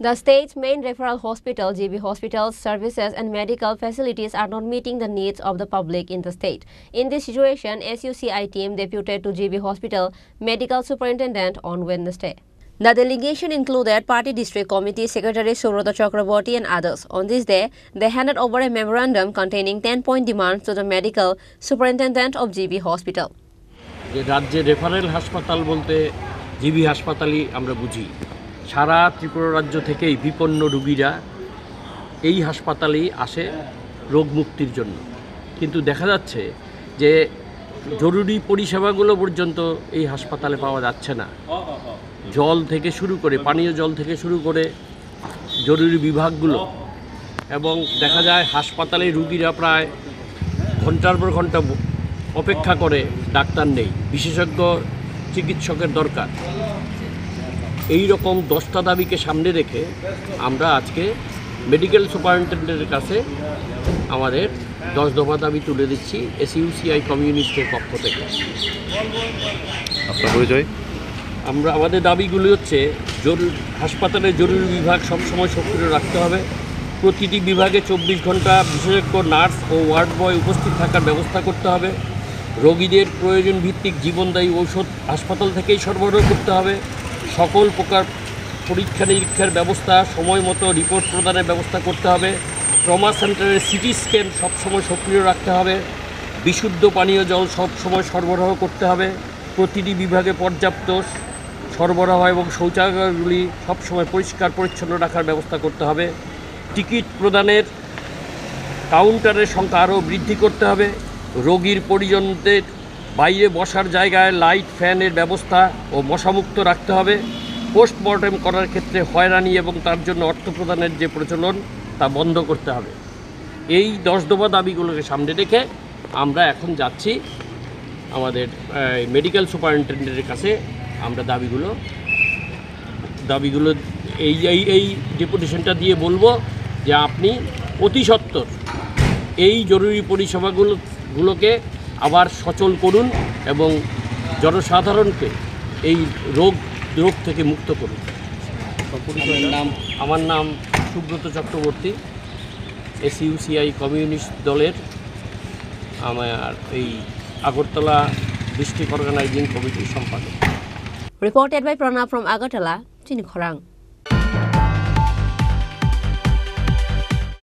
The state's main referral hospital, GB Hospital's services and medical facilities are not meeting the needs of the public in the state. In this situation, SUCI team deputed to GB Hospital Medical Superintendent on Wednesday. The delegation included Party District Committee Secretary Subrata Chakraborty and others. On this day, they handed over a memorandum containing 10-point demands to the Medical Superintendent of GB Hospital. রাজ্যে referral হাসপাতাল বলতে GB হাসপাতালই আমরা বুঝি। সারা ত্রিপুরা রাজ্য থেকেই বিপন্ন রোগীরা এই হাসপাতালেই আসে রোগ মুক্তির জন্য, কিন্তু দেখা যাচ্ছে যে জরুরি পরিষেবাগুলো পর্যন্ত এই হাসপাতালে পাওয়া যাচ্ছে না। জল থেকে শুরু করে পানীয় জল থেকে শুরু করে জরুরি বিভাগগুলো, এবং দেখা যায় হাসপাতালে রোগীরা প্রায় ঘন্টার পর ঘন্টা অপেক্ষা করে, ডাক্তার নেই, বিশেষজ্ঞ চিকিৎসকের দরকার। এই রকম 10টা দাবিকে সামনে রেখে আমরা আজকে মেডিকেল সুপারিনটেন্ডেন্টের কাছে আমাদের 10 দফা দাবি তুলে দিচ্ছি এসইউসিআই কমিউনিস্টের পক্ষ থেকে। আপনার পরিচয়? আমাদের দাবিগুলি হচ্ছে হাসপাতালের জরুরি বিভাগ সবসময় সক্রিয় রাখতে হবে। প্রতিটি বিভাগে 24 ঘন্টা বিশেষজ্ঞ নার্স ও ওয়ার্ড বয় উপস্থিত থাকার ব্যবস্থা করতে হবে। রোগীদের প্রয়োজন ভিত্তিক জীবনদায়ী ঔষধ হাসপাতাল থেকেই সরবরাহ করতে হবে। সকল প্রকার পরীক্ষা নিরীক্ষার ব্যবস্থা, সময় মতো রিপোর্ট প্রদানের ব্যবস্থা করতে হবে। ট্রমা সেন্টারের সিটি স্ক্যান সবসময় সক্রিয় রাখতে হবে। বিশুদ্ধ পানীয় জল সবসময় সরবরাহ করতে হবে। প্রতিটি বিভাগে পর্যাপ্ত সরবরাহ এবং শৌচাগারগুলি সবসময় পরিষ্কার পরিচ্ছন্ন রাখার ব্যবস্থা করতে হবে। টিকিট প্রদানের কাউন্টারের সংখ্যা আরও বৃদ্ধি করতে হবে। রোগীর পরিজনদের বাইরে বসার জায়গায় লাইট ফ্যানের ব্যবস্থা ও মশামুক্ত রাখতে হবে। পোস্টমর্টেম করার ক্ষেত্রে হয়রানি এবং তার জন্য অর্থ প্রদানের যে প্রচলন তা বন্ধ করতে হবে। এই 10 দফা দাবিগুলোকে সামনে রেখে আমরা এখন যাচ্ছি আমাদের মেডিকেল সুপারিনটেন্ডেন্টের কাছে। আমরা দাবিগুলো এই ডেপুটেশনটা দিয়ে বলবো যে আপনি অতি সত্বর এই জরুরি পরিষেবাগুলোকে আবার সচল করুন এবং জনসাধারণকে এই রোগ থেকে মুক্ত করুন। আমার নাম সুব্রত চক্রবর্তী, এসইউসিআই কমিউনিস্ট দলের আমার এই আগরতলা ডিস্ট্রিক্ট অর্গানাইজিং কমিটির সম্পাদক। Reported by Pranab from Agartala, Chinikhorang.